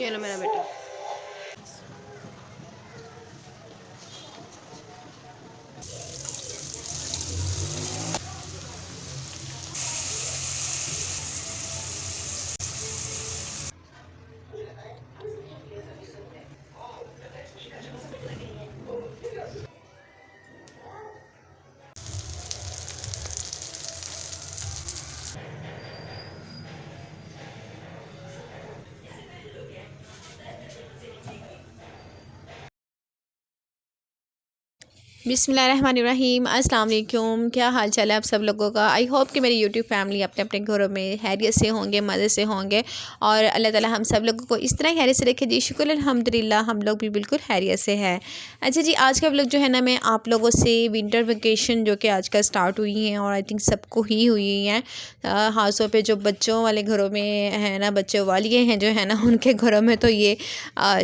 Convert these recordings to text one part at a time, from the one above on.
ये लो मेरा बेटा। बिस्मिल्लाहिर्रहमानिर्रहीम, अस्सलाम वालेकुम। क्या हाल चाल है आप सब लोगों का। आई होप कि मेरी यूट्यूब फैमिली अपने अपने घरों में हैरियत से होंगे, मज़े से होंगे और अल्लाह ताला हम सब लोगों को इस तरह हैरियत से रखे जी। शुक्र अल्हम्दुलिल्लाह, हम लोग भी बिल्कुल हैरियत से हैं। अच्छा जी, आज का व्लॉग जो है ना, मैं आप लोगों से विंटर वेकेशन जो कि आजकल स्टार्ट हुई हैं और आई थिंक सबको ही हुई हैं, खासतौर पे जो बच्चों वाले घरों में है ना, बच्चों वाली हैं जो है ना, उनके घरों में तो ये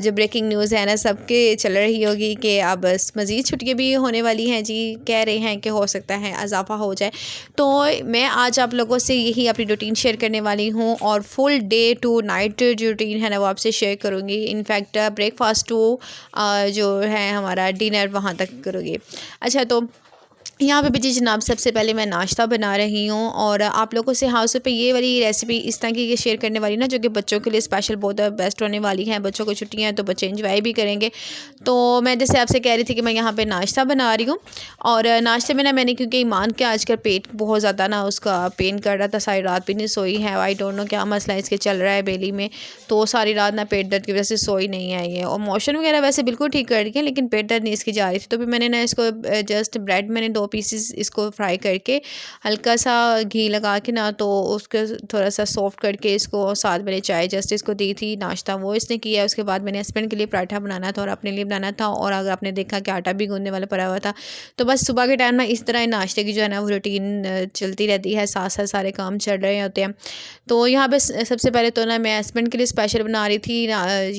जो ब्रेकिंग न्यूज़ है ना सबके चल रही होगी कि अब मज़ीद छुट्टियाँ भी होने वाली हैं जी। कह रहे हैं कि हो सकता है इजाफा हो जाए। तो मैं आज आप लोगों से यही अपनी रूटीन शेयर करने वाली हूँ और फुल डे टू नाइट जो रूटीन है ना वो आपसे शेयर करूँगी। इनफैक्ट ब्रेकफास्ट टू जो है हमारा डिनर वहाँ तक करूँगी। अच्छा, तो यहाँ पे भी जी जनाब, सबसे पहले मैं नाश्ता बना रही हूँ और आप लोगों से हाउस पे ये वाली रेसिपी इस तरह की शेयर करने वाली ना, जो कि बच्चों के लिए स्पेशल बहुत बेस्ट होने वाली है। बच्चों को छुट्टियाँ हैं तो बच्चे एंजॉय भी करेंगे। तो मैं जैसे आपसे कह रही थी कि मैं यहाँ पे नाश्ता बना रही हूँ और नाश्ते में ना मैंने, क्योंकि ईमान के आजकल पेट बहुत ज़्यादा ना उसका पेन कर रहा था, सारी रात भी नहीं सोई है। आई डोंट नो क्या मसला इसके चल रहा है बेली में, तो सारी रात ना पेट दर्द की वजह से सोई नहीं है ये। और मोशन वगैरह वैसे बिल्कुल ठीक कर रही है, लेकिन पेट दर्द नहीं इसकी जा रही थी। तो फिर मैंने ना इसको जस्ट ब्रेड मैंने 2 पीसेस इसको फ्राई करके हल्का सा घी लगा के ना, तो उसको थोड़ा सा सॉफ्ट करके इसको साथ मैंने चाय जस्ट इसको दी थी, नाश्ता वो इसने किया। उसके बाद मैंने हस्बैंड के लिए पराठा बनाना था और अपने लिए बनाना था। और अगर आपने देखा कि आटा भी गूंदने वाला पड़ा हुआ था। तो बस सुबह के टाइम ना इस तरह नाश्ते की जो है ना वो रूटीन चलती रहती है, साथ साथ सारे काम चल रहे होते हैं। तो यहाँ पे सबसे पहले तो ना मैं हस्बैंड के लिए स्पेशल बना रही थी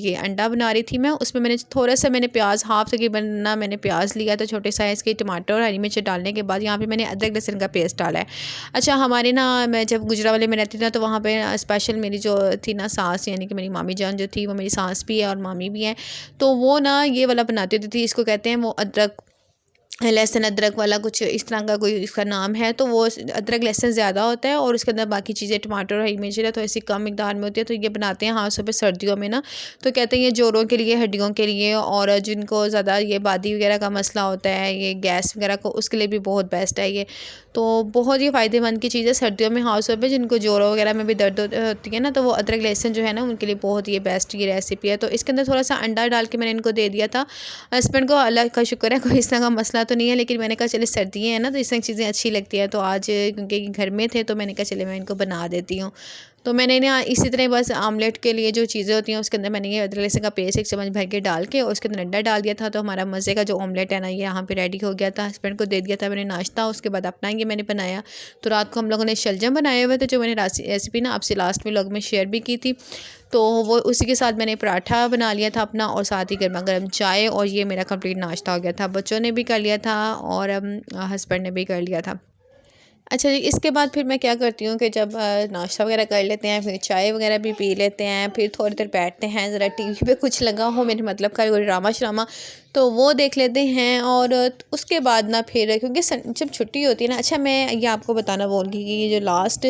ये अंडा बना रही थी मैं। उसमें मैंने थोड़ा सा मैंने प्याज हाफ तकरीबन ना मैंने प्याज लिया था, छोटे साइज़ के टमाटर और हरी मिर्च डालने के बाद यहाँ पे मैंने अदरक लहसुन का पेस्ट डाला है। अच्छा, हमारे ना मैं जब गुजरावाले में रहती थी ना, तो वहाँ पे स्पेशल मेरी जो थी ना सास, यानी कि मेरी मामी जान जो थी, वो मेरी सास भी है और मामी भी हैं, तो वो ना ये वाला बनाती होती थी। इसको कहते हैं वो अदरक लहसुन अदरक वाला, कुछ इस तरह का कोई इसका नाम है। तो वो अदरक लहसुन ज़्यादा होता है और उसके अंदर बाकी चीज़ें टमाटर हरी मिर्च ना थोड़ी सी कम मिकदार में होती है। तो ये बनाते हैं हाथों पे सर्दियों में ना, तो कहते हैं ये जोड़ों के लिए, हड्डियों के लिए, और जिनको ज़्यादा ये बादी वगैरह का मसला होता है, ये गैस वगैरह को, उसके लिए भी बहुत बेस्ट है ये। तो बहुत ही फ़ायदेमंद की चीज़ है सर्दियों में हाउसों पे जिनको जोड़ों वगैरह में भी दर्द होती है ना, तो वो अदरक लहसुन जो है ना उनके लिए बहुत ही बेस्ट ये रेसिपी है। तो इसके अंदर थोड़ा सा अंडा डाल के मैंने इनको दे दिया था। हस्बैंड को अल्लाह का शुक्र है कोई इस तरह का मसला तो नहीं है, लेकिन मैंने कहा चले सर्दियाँ हैं ना तो इस तरह की चीज़ें अच्छी लगती है। तो आज क्योंकि घर में थे तो मैंने कहा चले मैं इनको बना देती हूँ। तो मैंने ना इसी तरह बस आमलेट के लिए जो चीज़ें होती हैं उसके अंदर मैंने ये अदरक लहसुन का पेस्ट 1 चम्मच भर के डाल के और उसके अंदर अंडा डाल दिया था। तो हमारा मज़े का जो ऑमलेट है ना ये यहाँ पे रेडी हो गया था। हस्बैंड को दे दिया था मैंने नाश्ता, उसके बाद अपना ये मैंने बनाया। तो रात को हम लोगों ने शलजम बनाए हुए थे, जो मैंने रेसिपी ना आपसे लास्ट में व्लॉग में शेयर भी की थी। तो वो उसी के साथ मैंने पराठा बना लिया था अपना, और साथ ही गर्मा गर्म चाय, और ये मेरा कंप्लीट नाश्ता हो गया था। बच्चों ने भी कर लिया था और हस्बैंड ने भी कर लिया था। अच्छा जी, इसके बाद फिर मैं क्या करती हूँ कि जब नाश्ता वगैरह कर लेते हैं, फिर चाय वगैरह भी पी लेते हैं, फिर थोड़ी देर बैठते हैं, ज़रा टीवी पे कुछ लगा हो, मेरे मतलब का कोई ड्रामा श्रामा, तो वो देख लेते हैं। और उसके बाद ना फिर क्योंकि जब छुट्टी होती है ना, अच्छा मैं ये आपको बताना भूल गई कि ये जो लास्ट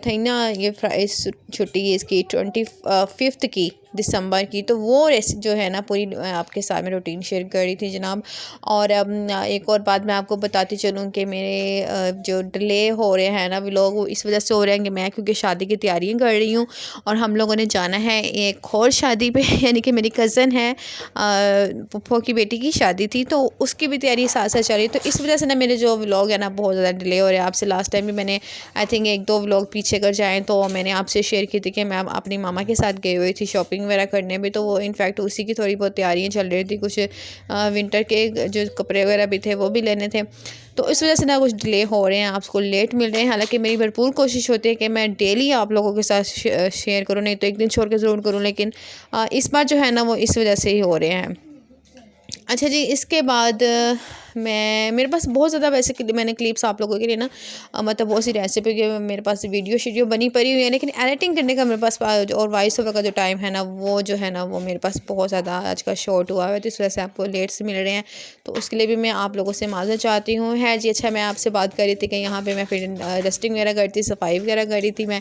थी ना ये छुट्टी इसकी 25 की दिसंबर की, तो वो जो है ना पूरी आपके साथ में रूटीन शेयर कर रही थी जनाब। और एक और बात मैं आपको बताती चलूँ कि मेरे जो डिले हो रहे हैं ना व्लॉग, वो इस वजह से हो रहे हैं कि मैं क्योंकि शादी की तैयारियां कर रही हूँ और हम लोगों ने जाना है एक और शादी पे यानी कि मेरी कज़न है फूफो की बेटी की शादी थी, तो उसकी भी तैयारी साथ साथ चल रही है। तो इस वजह से ना मेरे जो व्लॉग है ना बहुत ज़्यादा डिले हो रहे हैं। आपसे लास्ट टाइम भी मैंने आई थिंक 1-2 व्लॉग पीछे कर जाएँ तो मैंने आपसे शेयर की थी कि मैं अपनी मामा के साथ गई हुई थी शॉपिंग वगैरह करने में। तो वो इनफैक्ट उसी की थोड़ी बहुत तैयारियाँ चल रही थी, कुछ विंटर के जो कपड़े वगैरह भी थे वो भी लेने थे। तो इस वजह से ना कुछ डिले हो रहे हैं, आपको लेट मिल रहे हैं। हालांकि मेरी भरपूर कोशिश होती है कि मैं डेली आप लोगों के साथ शेयर करूँ, नहीं तो एक दिन छोड़ के ज़रूर करूँ, लेकिन इस बार जो है ना वो इस वजह से ही हो रहे हैं। अच्छा जी, इसके बाद मेरे पास बहुत ज़्यादा वैसे मैंने क्लिप्स आप लोगों के लिए ना मतलब बहुत सी रेसिपी के मेरे पास वीडियो शीडियो बनी पड़ी हुई है, लेकिन एडिटिंग करने का मेरे पास और वॉइस ओवर का जो टाइम है ना वो जो है ना वो मेरे पास बहुत ज़्यादा आज का शॉर्ट हुआ है, तो इस वजह से आपको लेट से मिल रहे हैं। तो उसके लिए भी मैं आप लोगों से माज़रत चाहती हूँ। है जी, अच्छा मैं आपसे बात कर रही थी कि यहाँ पर मैं फिर डस्टिंग वगैरह करती, सफाई वगैरह कर रही थी मैं,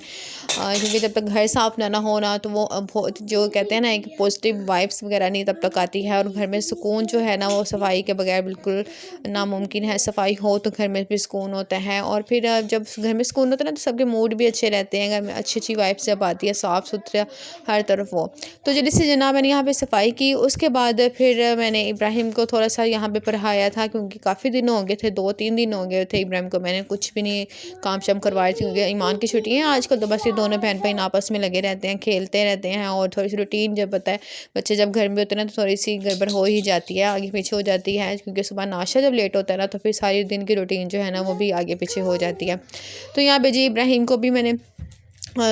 क्योंकि जब तक घर साफ़ ना हो ना तो वो बहुत जो कहते हैं ना एक पॉजिटिव वाइब्स वगैरह नहीं तब तक आती है, और घर में सुकून जो है ना वो सफाई के बगैर बिल्कुल नामुमकिन है। सफाई हो तो घर में भी सुकून होता है, और फिर जब घर में सुकून होता है ना तो सबके मूड भी अच्छे रहते हैं, घर में अच्छी अच्छी वाइब्स जब आती है, साफ़ सुथरा हर तरफ हो। तो जल्दी से जनाब मैंने यहाँ पे सफाई की, उसके बाद फिर मैंने इब्राहिम को थोड़ा सा यहाँ पे पढ़ाया था, क्योंकि काफ़ी दिन हो गए थे, 2-3 दिन हो गए थे इब्राहिम को मैंने कुछ भी नहीं काम शाम करवाई थी, क्योंकि ईमान की छुट्टियाँ हैं आजकल, तो बस ये दोनों बहन बहन आपस में लगे रहते हैं, खेलते रहते हैं, और थोड़ी सी रूटीन जब पता है बच्चे जब घर में होते हैं ना तो थोड़ी सी गड़बड़ हो ही जाती है, आगे पीछे हो जाती है, क्योंकि सुबह नाश्ता जब लेट होता है ना तो फिर सारी दिन की रूटीन जो है ना वो भी आगे पीछे हो जाती है। तो यहाँ पे जी इब्राहिम को भी मैंने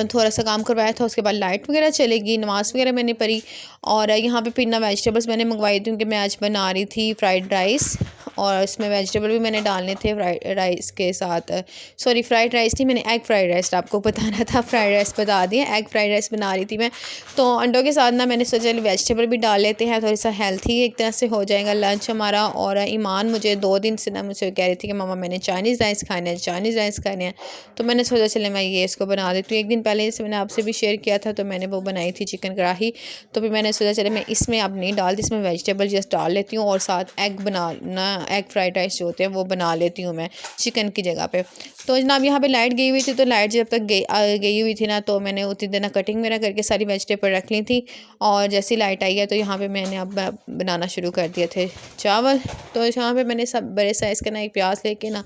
थोड़ा सा काम करवाया था, उसके बाद लाइट वगैरह चलेगी, नमाज़ वगैरह मैंने पढ़ी, और यहाँ पे फिर ना वेजिटेबल्स मैंने मंगवाई थी, क्योंकि मैं आज बना रही थी फ्राइड राइस, और इसमें वेजिटेबल भी मैंने डालने थे फ्राइड राइस के साथ। सॉरी, फ्राइड राइस नहीं, मैंने एग फ्राइड राइस आपको बताना था, फ्राइड राइस बता दिया, एग फ्राइड राइस बना रही थी मैं। तो अंडों के साथ ना मैंने सोचा वेजिटेबल भी डाल लेते हैं, थोड़ा सा हेल्थी एक तरह से हो जाएगा लंच हमारा। और ईमान मुझे 2 दिन से ना मुझे कह रही थी कि मामा मैंने चाइनीज़ राइस खाने हैं, चाइनीज़ राइस खाने हैं, तो मैंने सोचा चले मैं ये इसको बना देती हूँ। एक दिन पहले जैसे मैंने आपसे भी शेयर किया था, तो मैंने वो बनाई थी चिकन कढ़ाई, तो फिर मैंने सोचा चले मैं इसमें अब नहीं डालती, इसमें वेजिटेबल जस्ट डाल लेती हूँ, और साथ एग बनाना, एग फ्राइड राइस जो होते हैं वो बना लेती हूँ मैं चिकन की जगह पे। तो जनाब यहाँ पे लाइट गई हुई थी, तो लाइट जब तक गई हुई थी ना तो मैंने उतनी देर कटिंग वगैरह करके सारी वेजिटेबल रख ली थी, और जैसी लाइट आई है तो यहाँ पे मैंने अब बनाना शुरू कर दिए थे चावल। तो यहाँ पे मैंने सब बड़े साइज़ का ना एक प्याज लेके ना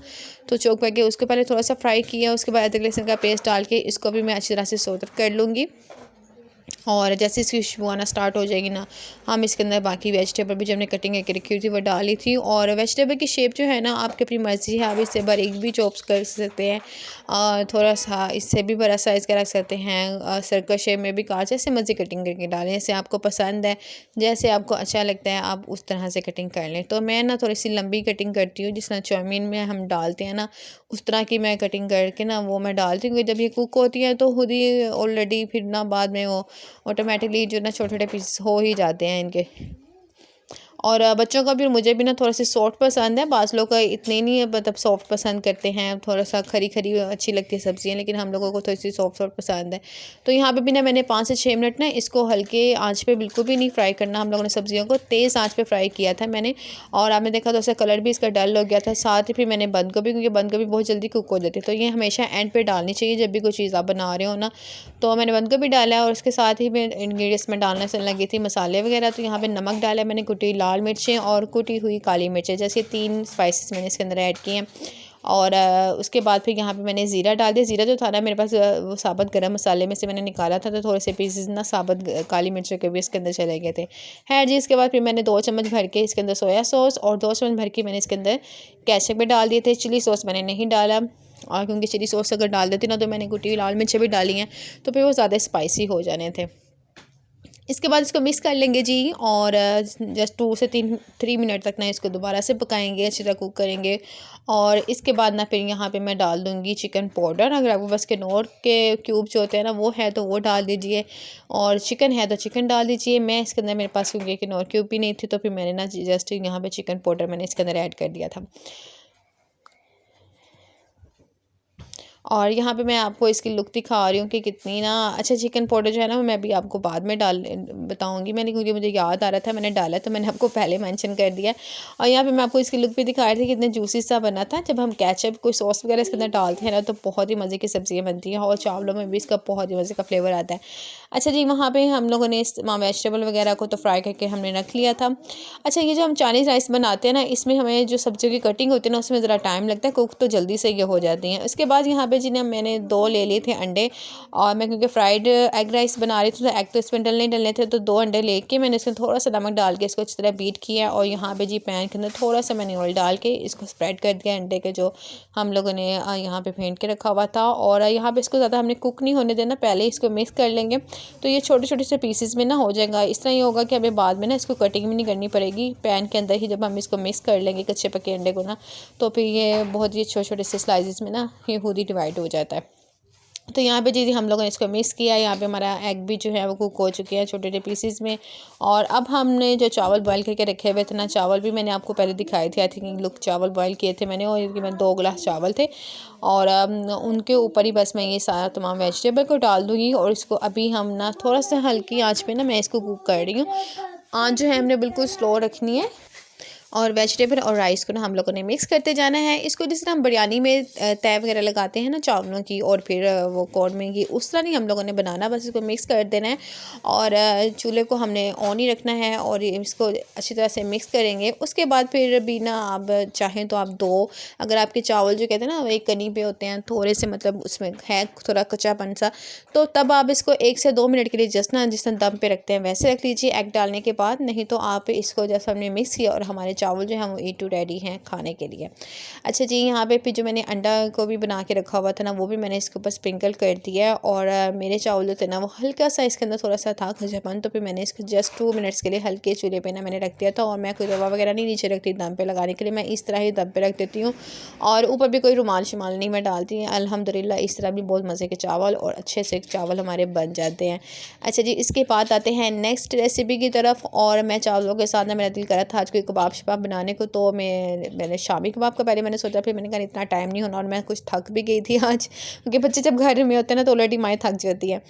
तो चौक करके उसको पहले थोड़ा सा फ्राई किया, उसके बाद अदरक लहसुन का पेस्ट डाल के इसको भी मैं अच्छी तरह से सौते कर लूँगी, और जैसे इसकी खुशबू आना स्टार्ट हो जाएगी ना हम इसके अंदर बाकी वेजिटेबल भी जो हमने कटिंग करके रखी हुई थी वो डाली थी। और वेजिटेबल की शेप जो है ना आपकी अपनी मर्ज़ी है, आप इससे बारीक भी चॉप्स कर सकते हैं, थोड़ा सा इससे भी बड़ा साइज़ का रख सकते हैं, सर्कल शेप में भी काट, जैसे मर्ज़ी कटिंग करके डालें, जैसे आपको पसंद है, जैसे आपको अच्छा लगता है आप उस तरह से कटिंग कर लें। तो मैं ना थोड़ी सी लंबी कटिंग करती हूँ, जिस तरह चाउमीन में हम डालते हैं ना उस तरह की मैं कटिंग करके ना वो मैं डालती हूँ। जब ये कुक होती है तो खुद ही ऑलरेडी फिर ना बाद में वो ऑटोमेटिकली जो ना छोटे छोटे पीस हो ही जाते हैं इनके। और बच्चों का भी और मुझे भी ना थोड़ा सा सॉफ्ट पसंद है, बाज़ लोग का इतने नहीं है, मतलब सॉफ्ट पसंद करते हैं, थोड़ा सा खरी खरी अच्छी लगती है सब्ज़ियाँ, लेकिन हम लोगों को थोड़ी सी सॉफ्ट सॉफ्ट पसंद है। तो यहाँ पे भी ना मैंने 5 से 6 मिनट ना इसको हल्के आंच पे बिल्कुल भी नहीं फ्राई करना, हम लोगों ने सब्ज़ियों को तेज़ आंच पे फ्राई किया था मैंने, और आपने देखा तो उसका कलर भी इसका डल हो गया था। साथ ही फिर मैंने बंद गोभी, क्योंकि बंद गोभी बहुत जल्दी कुक हो जाती है, तो ये हमेशा एंड पे डालनी चाहिए जब भी कोई चीज़ आप बना रहे हो ना। तो मैंने बंद गोभी डाला है, और उसके साथ ही मैं इंग्रेडिएंट्स में डालने से लगी थी मसाले वगैरह। तो यहाँ पे नमक डाला है मैंने, कुटी लाल मिर्चें और कुटी हुई काली मिर्चें, जैसे 3 स्पाइसेस मैंने इसके अंदर ऐड किए हैं। और उसके बाद फिर यहाँ पे मैंने ज़ीरा डाल दिया। ज़ीरा जो था ना मेरे पास वो साबुत गरम मसाले में से मैंने निकाला था, तो थोड़े से पीसेस ना साबुत काली मिर्चों के भी इसके अंदर चले गए थे। है जी, इसके बाद फिर मैंने 2 चम्मच भर के इसके अंदर सोया सॉस, और 2 चम्मच भर के मैंने इसके अंदर केचप भी डाल दिए थे। चिली सॉस मैंने नहीं डाला, और क्योंकि चिली सॉस अगर डाल देती ना तो मैंने कुटी लाल मिर्चें भी डाली हैं, तो फिर वो ज़्यादा स्पाइसी हो जाने थे। इसके बाद इसको मिक्स कर लेंगे जी, और जस्ट 2 से 3 मिनट तक ना इसको दोबारा से पकाएंगे, अच्छी तरह कुक करेंगे। और इसके बाद ना फिर यहाँ पे मैं डाल दूँगी चिकन पाउडर, अगर आपके पास किनौर के क्यूब जो होते हैं ना वो है तो वो डाल दीजिए, और चिकन है तो चिकन डाल दीजिए। मैं इसके अंदर मेरे पास क्योंकि किनौर क्यूब भी नहीं थी, तो फिर मैंने ना जस्ट यहाँ पर चिकन पाउडर मैंने इसके अंदर ऐड कर दिया था। और यहाँ पे मैं आपको इसकी लुक दिखा रही हूँ कि कितनी ना अच्छा चिकन पाउडर जो है ना मैं भी आपको बाद में बताऊँगी मैंने, क्योंकि मुझे याद आ रहा था मैंने डाला, तो मैंने आपको पहले मेंशन कर दिया। और यहाँ पे मैं आपको इसकी लुक भी दिखा रही थी कितने जूसी सा बना था। जब हम केचप कोई सॉस वगैरह इसके अंदर डालते हैं ना तो बहुत ही मज़े की सब्ज़ियाँ बनती हैं, और चावलों में भी इसका बहुत ही मज़े का फ्लेवर आता है। अच्छा जी, वहाँ पर हम लोगों ने इस वेजिटेबल वगैरह को तो फ्राई करके हमने रख लिया था। अच्छा, ये जो हम चाइनीज़ राइस बनाते हैं ना इसमें हमें जो सब्जियों की कटिंग होती है ना उसमें ज़रा टाइम लगता है, कुक तो जल्दी से ये हो जाती हैं। इसके बाद यहाँ पे पे जी ना मैंने 2 ले लिए थे अंडे, और मैं क्योंकि फ्राइड एग राइस बना रही थी तो एग तो इसमें डलने थे, तो 2 अंडे लेके मैंने इसमें थोड़ा सा नमक डाल के इसको अच्छी तरह बीट किया। और यहाँ पे जी पैन के अंदर थोड़ा सा मैंने ऑयल डाल के इसको स्प्रेड कर दिया अंडे के जो हम लोगों ने यहाँ पे फेंट के रखा हुआ था। और यहाँ पे इसको ज़्यादा हमने कुक नहीं होने देना, पहले इसको मिक्स कर लेंगे तो ये छोटे छोटे से पीसेस में ना हो जाएगा। इस तरह ये होगा कि हमें बाद में ना इसको कटिंग भी नहीं करनी पड़ेगी, पैन के अंदर ही जब हम इसको मिक्स कर लेंगे कच्चे पके अंडे को ना, तो फिर ये बहुत ही छोटे छोटे से स्लाइसेस में ना ये खुद ही डिवाइड हो जाता है। तो यहाँ पे जी हम लोगों ने इसको मिक्स किया। यहाँ पे हमारा एग भी जो है वो कुक हो चुके हैं छोटे छोटे पीसेस में। और अब हमने जो चावल बॉईल करके रखे हुए थे ना, चावल भी मैंने आपको पहले दिखाए थे, आई थिंक लुक चावल बॉईल किए थे मैंने, और मैं 2 गिलास चावल थे। और उनके ऊपर ही बस मैं ये सारा तमाम वेजिटेबल को डाल दूँगी। और इसको अभी हम ना थोड़ा सा हल्की आँच पे ना मैं इसको कुक कर रही हूँ। आँच जो है हमने बिल्कुल स्लो रखनी है। और वेजिटेबल और राइस को ना हम लोगों ने मिक्स करते जाना है। इसको जिस तरह हम बिरयानी में तय वगैरह लगाते हैं ना चावलों की, और फिर वो कौरमे की, उस तरह नहीं हम लोगों ने बनाना, बस इसको मिक्स कर देना है। और चूल्हे को हमने ऑन ही रखना है और इसको अच्छी तरह से मिक्स करेंगे। उसके बाद फिर भी ना आप चाहें तो आप 2, अगर आपके चावल जो कहते हैं ना एक कनी पे होते हैं थोड़े से, मतलब उसमें है थोड़ा कच्चापन सा, तो तब आप इसको 1 से 2 मिनट के लिए जस्ट ना जिस तरह दम पे रखते हैं वैसे रख लीजिए एग डालने के बाद। नहीं तो आप इसको जैसा हमने मिक्स किया और हमारे चावल जो हैं वो ईट टू रेडी हैं खाने के लिए। अच्छा जी, यहाँ पे फिर जो मैंने अंडा को भी बना के रखा हुआ था ना, वो भी मैंने इसके ऊपर स्प्रिंकल कर दिया। और मेरे चावल जो थे ना वो हल्का सा इसके अंदर थोड़ा सा था खजापन, तो फिर मैंने इसको जस्ट 2 मिनट्स के लिए हल्के चूल्हे पे ना मैंने रख दिया था। और मैं कोई रवा वगैरह नहीं नीचे रखती दम पे लगाने के लिए, मैं इस तरह ही दम पे रख देती हूँ। और ऊपर भी कोई रुमाल शुमाल नहीं मैं डालती। अल्हम्दुलिल्लाह इस तरह भी बहुत मज़े के चावल और अच्छे से चावल हमारे बन जाते हैं। अच्छा जी, इसके बाद आते हैं नेक्स्ट रेसिपी की तरफ। और मैं चावलों के साथ ना मेरा दिल करा था आज कोई कबाब शबाब बनाने को, तो मैंने शामी कबाब का पहले मैंने सोचा, फिर मैंने कहा इतना टाइम नहीं होना, और मैं कुछ थक भी गई थी आज, क्योंकि बच्चे जब घर में होते हैं ना तो ऑलरेडी माएँ थक जाती है।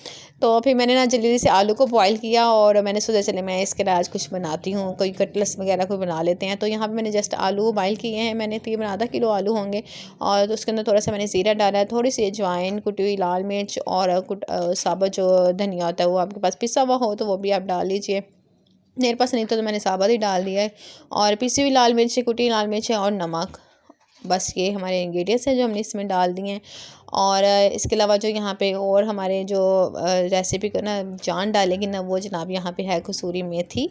तो फिर मैंने ना जल्दी से आलू को बॉईल किया, और मैंने सोचा चले मैं इसके लिए आज कुछ बनाती हूँ, कोई कटलेस वगैरह कोई बना लेते हैं। तो यहाँ पर मैंने जस्ट आलू बॉईल किए हैं, मैंने तकरीबन आधा किलो आलू होंगे। और उसके अंदर थोड़ा सा मैंने ज़ीरा डाला है, थोड़ी सी अजवाइन, कुटी हुई लाल मिर्च, और साबुत जो धनिया होता है वो आपके पास पिसा हुआ हो तो वो भी आप डाल लीजिए, मेरे पास नहीं तो मैंने साबुत ही डाल दिया है। और पिसी हुई लाल मिर्च, कुटी लाल मिर्च और नमक, बस ये हमारे इंग्रेडिएंट्स हैं जो हमने इसमें डाल दिए हैं। और इसके अलावा जो यहाँ पे और हमारे जो रेसिपी को ना जान डालेगी ना, वो जनाब यहाँ पे है कसूरी मेथी,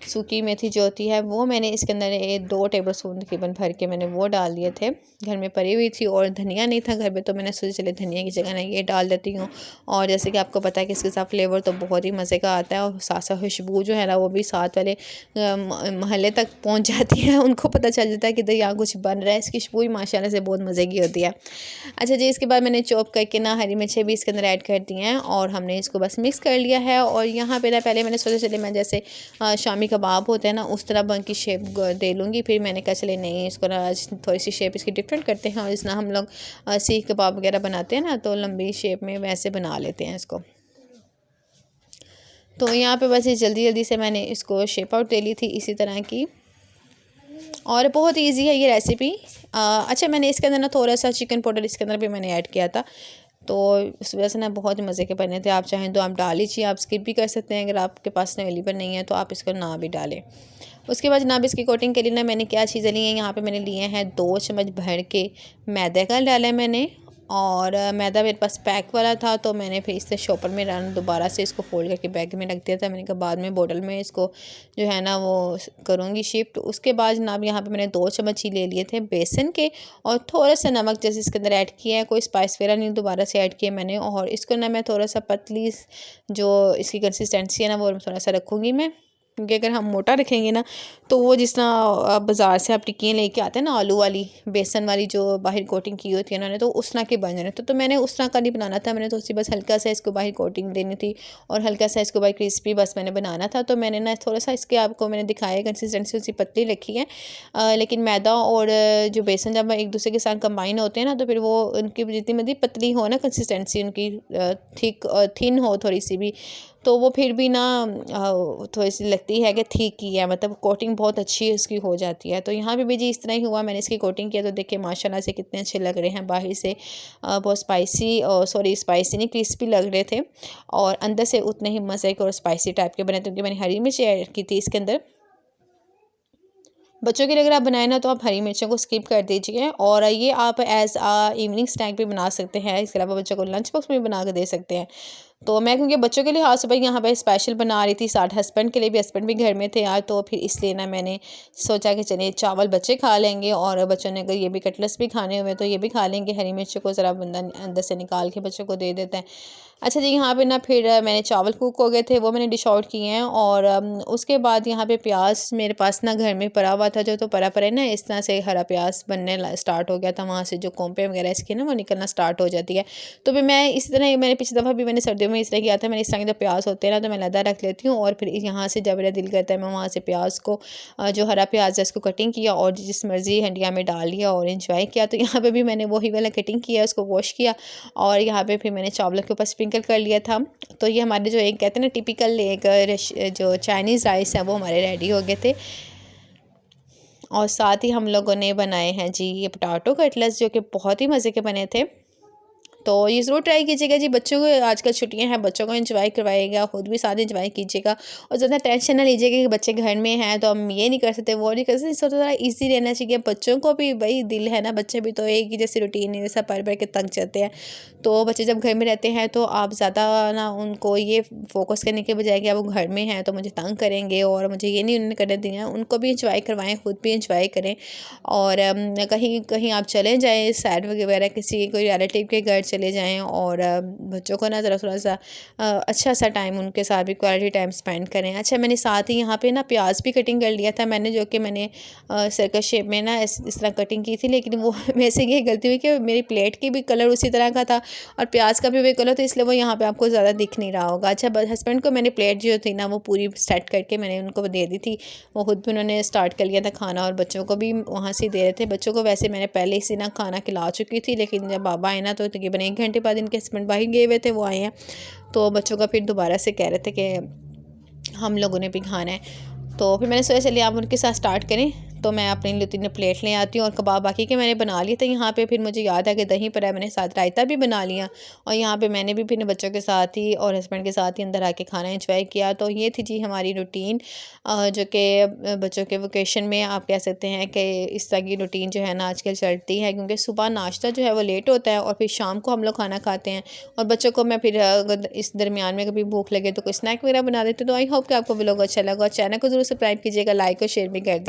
सूखी मेथी जो होती है वो मैंने इसके अंदर 2 टेबल स्पून तकरीबन भर के मैंने वो डाल दिए थे, घर में पड़ी हुई थी। और धनिया नहीं था घर में तो मैंने सोचा चले धनिया की जगह ना ये डाल देती हूँ। और जैसे कि आपको पता है कि इसके साथ फ्लेवर तो बहुत ही मज़े का आता है, और साथ साथ खुशबू जो है ना वो भी साथ वाले महल्ले तक पहुँच जाती है, उनको पता चल जाता है कि यहाँ कुछ बन रहा है। इसकी खुशबू ही माशाल्लाह से बहुत मज़े की होती है। अच्छा जी, इसके बाद मैंने चॉप करके ना हरी मिर्चें भी इसके अंदर ऐड कर दी हैं, और हमने इसको बस मिक्स कर लिया है। और यहाँ पे ना पहले मैंने सोचा चले मैं जैसे शामी कबाब होते हैं ना उस तरह बन की शेप दे लूँगी, फिर मैंने कहा चले नहीं इसको ना आज थोड़ी सी शेप इसकी डिफरेंट करते हैं, और जिस तरह हम लोग सीख कबाब वगैरह बनाते हैं ना तो लंबी शेप में वैसे बना लेते हैं इसको। तो यहाँ पे बस ये जल्दी जल्दी से मैंने इसको शेप आउट दे ली थी इसी तरह की, और बहुत इजी है ये रेसिपी। अच्छा, मैंने इसके अंदर ना थोड़ा सा चिकन पाउडर इसके अंदर भी मैंने ऐड किया था, तो उस वजह से ना बहुत ही मज़े के बने थे। आप चाहें तो आप डाल लीजिए, आप स्किप भी कर सकते हैं, अगर आपके पास अवेलेबल नहीं है तो आप इसको ना भी डालें। उसके बाद जनाब इसकी कोटिंग के लिए ना मैंने क्या चीज़ें ली हैं, यहाँ पे मैंने लिए हैं 2 चम्मच भर के मैदे का डाला है मैंने। और मैदा मेरे पास पैक वाला था तो मैंने फिर इससे शॉपर में दोबारा से इसको फोल्ड करके बैग में रख दिया था। मैंने कहा बाद में बोतल में इसको जो है ना वो करूँगी शिफ्ट। उसके बाद जनाब यहाँ पे मैंने 2 चम्मच ही ले लिए थे बेसन के, और थोड़ा सा नमक जैसे इसके अंदर ऐड किया है, कोई स्पाइस वगैरह नहीं दोबारा से ऐड किया मैंने। और इसको ना मैं थोड़ा सा पतली जो इसकी कंसिस्टेंसी है ना वो थोड़ा सा रखूँगी मैं, क्योंकि अगर हम मोटा रखेंगे ना तो वो जिस तरह बाज़ार से आप टिक्कियाँ लेके आते हैं ना आलू वाली बेसन वाली जो बाहर कोटिंग की होती है उन्होंने, तो उस तरह के बन जाने। तो मैंने उस तरह का नहीं बनाना था, मैंने तो उसी बस हल्का सा इसको बाहर कोटिंग देनी थी और हल्का सा इसको बाहर क्रिस्पी बस मैंने बनाना था। तो मैंने ना थोड़ा सा इसके आपको मैंने दिखाया कंसिस्टेंसी उसकी पतली रखी है, लेकिन मैदा और जो बेसन जब एक दूसरे के साथ कंबाइन होते हैं ना तो फिर वो उनकी जितनी मर्जी पतली हो ना कंसिस्टेंसी उनकी थिक थिन हो थोड़ी सी भी, तो वो फिर भी ना थोड़ी सी लगती है कि ठीक ही है, मतलब कोटिंग बहुत अच्छी इसकी हो जाती है। तो यहाँ पे भी जी इस तरह ही हुआ, मैंने इसकी कोटिंग किया तो देखिए माशाल्लाह से कितने अच्छे लग रहे हैं, बाहर से बहुत स्पाइसी नहीं क्रिस्पी लग रहे थे, और अंदर से उतने ही मज़े के और स्पाइसी टाइप के बने थे, क्योंकि मैंने हरी मिर्च ऐड की थी इसके अंदर। बच्चों के लिए अगर आप बनाएं ना तो आप हरी मिर्चों को स्किप कर दीजिए, और ये आप एज़ इवनिंग स्नैक भी बना सकते हैं। इसके अलावा बच्चों को लंच बॉक्स में भी बना के दे सकते हैं। तो मैं क्योंकि बच्चों के लिए आज सुबह यहाँ पे स्पेशल बना रही थी, साथ हस्बैंड के लिए भी, हस्बैंड भी घर में थे आज, तो फिर इसलिए ना मैंने सोचा कि चलिए चावल बच्चे खा लेंगे, और बच्चों ने अगर ये भी कटलेट्स भी खाने हुए तो ये भी खा लेंगे। हरी मिर्च को ज़रा बंदा अंदर से निकाल के बच्चों को दे देते हैं। अच्छा जी, यहाँ पे ना फिर मैंने चावल कुक हो गए थे, वो मैंने डिश आउट किए हैं, और उसके बाद यहाँ पे प्याज मेरे पास ना घर में पड़ा हुआ था, जो तो परा परे ना इस तरह से हरा प्याज बनने स्टार्ट हो गया था, वहाँ से जो कोंपे वगैरह इसकी ना वो निकलना स्टार्ट हो जाती है। तो फिर मैं इसी तरह, मैंने पिछली दफ़ा भी मैंने सर्दियों में इस तरह किया था, मैंने इस तरह के जब प्याज होते हैं ना तो मैं लहदा रख लेती हूँ, और फिर यहाँ से जब मेरा दिल करता है मैं वहाँ से प्याज को जो हरा प्याज है उसको कटिंग किया और जिस मर्ज़ी हंडिया में डाल लिया और इंजॉय किया। तो यहाँ पे भी मैंने वही वाला कटिंग किया, उसको वॉश किया, और यहाँ पे फिर मैंने चावलों के ऊपर स्प्रिंकल कर लिया था। तो ये हमारे जो एक कहते हैं ना टिपिकल एक जो चाइनीज़ राइस है वो हमारे रेडी हो गए थे। और साथ ही हम लोगों ने बनाए हैं जी ये पोटैटो कटलेट्स, जो कि बहुत ही मज़े के बने थे। तो ये ज़रूर ट्राई कीजिएगा जी। बच्चों को आजकल छुट्टियां हैं, बच्चों को एंजॉय करवाइएगा, खुद भी साथ एंजॉय कीजिएगा, और ज़्यादा टेंशन ना लीजिएगा कि बच्चे घर में हैं तो हम ये नहीं कर सकते वो नहीं कर सकते। इसको थोड़ा ईजी रहना चाहिए, बच्चों को भी भाई दिल है ना, बच्चे भी तो एक ही जैसे रूटीन है, जैसा पढ़ पढ़ के तंग चलते हैं। तो बच्चे जब घर में रहते हैं तो आप ज़्यादा ना उनको ये फोकस करने के बजाय कि अब वो घर में हैं तो मुझे तंग करेंगे और मुझे ये नहीं उन्होंने करने दिया, उनको भी इंजॉय करवाएं, खुद भी इंजॉय करें। और कहीं कहीं आप चले जाएँ सैर वगैरह, किसी कोई रिलेटिव के घर चले जाएँ, और बच्चों को ना ज़रा थोड़ा सा अच्छा सा टाइम उनके साथ भी क्वालिटी टाइम स्पेंड करें। अच्छा, मैंने साथ ही यहाँ पे ना प्याज भी कटिंग कर लिया था मैंने, जो कि मैंने सर्कल शेप में ना इस तरह कटिंग की थी, लेकिन वो मेरे से ये गलती हुई कि मेरी प्लेट की भी कलर उसी तरह का था और प्याज का भी वही कलर था, इसलिए वो यहाँ पे आपको ज़्यादा दिख नहीं रहा होगा। अच्छा, हस्बैंड को मैंने प्लेट जो थी ना वो पूरी सेट करके मैंने उनको दे दी थी, वो खुद भी उन्होंने स्टार्ट कर लिया था खाना, और बच्चों को भी वहाँ से दे रहे थे। बच्चों को वैसे मैंने पहले ही से ना खाना खिला चुकी थी, लेकिन जब बाबा आए ना तो तकरीबन 1 घंटे बाद इनके हस्बैंड बाहर गए हुए थे, वो आए हैं, तो बच्चों का फिर दोबारा से कह रहे थे कि हम लोगों ने भी खाना है। तो फिर मैंने सोचा चलिए आप उनके साथ स्टार्ट करें, तो मैं अपने लिए 3 प्लेट ले आती हूँ, और कबाब बाकी के मैंने बना लिए थे यहाँ पे। फिर मुझे याद है कि दही पर है, मैंने साथ रायता भी बना लिया, और यहाँ पे मैंने भी अपने बच्चों के साथ ही और हस्बैंड के साथ ही अंदर आके खाना एंजॉय किया। तो ये थी जी हमारी रूटीन, जो कि बच्चों के वेकेशन में आप कह सकते हैं कि इस तरह की रूटीन जो है ना आजकल चलती है, क्योंकि सुबह नाश्ता जो है वो लेट होता है और फिर शाम को हम लोग खाना खाते हैं, और बच्चों को मैं फिर अगर इस दरमियान में कभी भूख लगे तो कोई स्नैक वगैरह बना देते। तो आई होप कि आपको व्लॉग अच्छा लगा, और चैनल को ज़रूर सब्सक्राइब कीजिएगा, लाइक और शेयर भी कर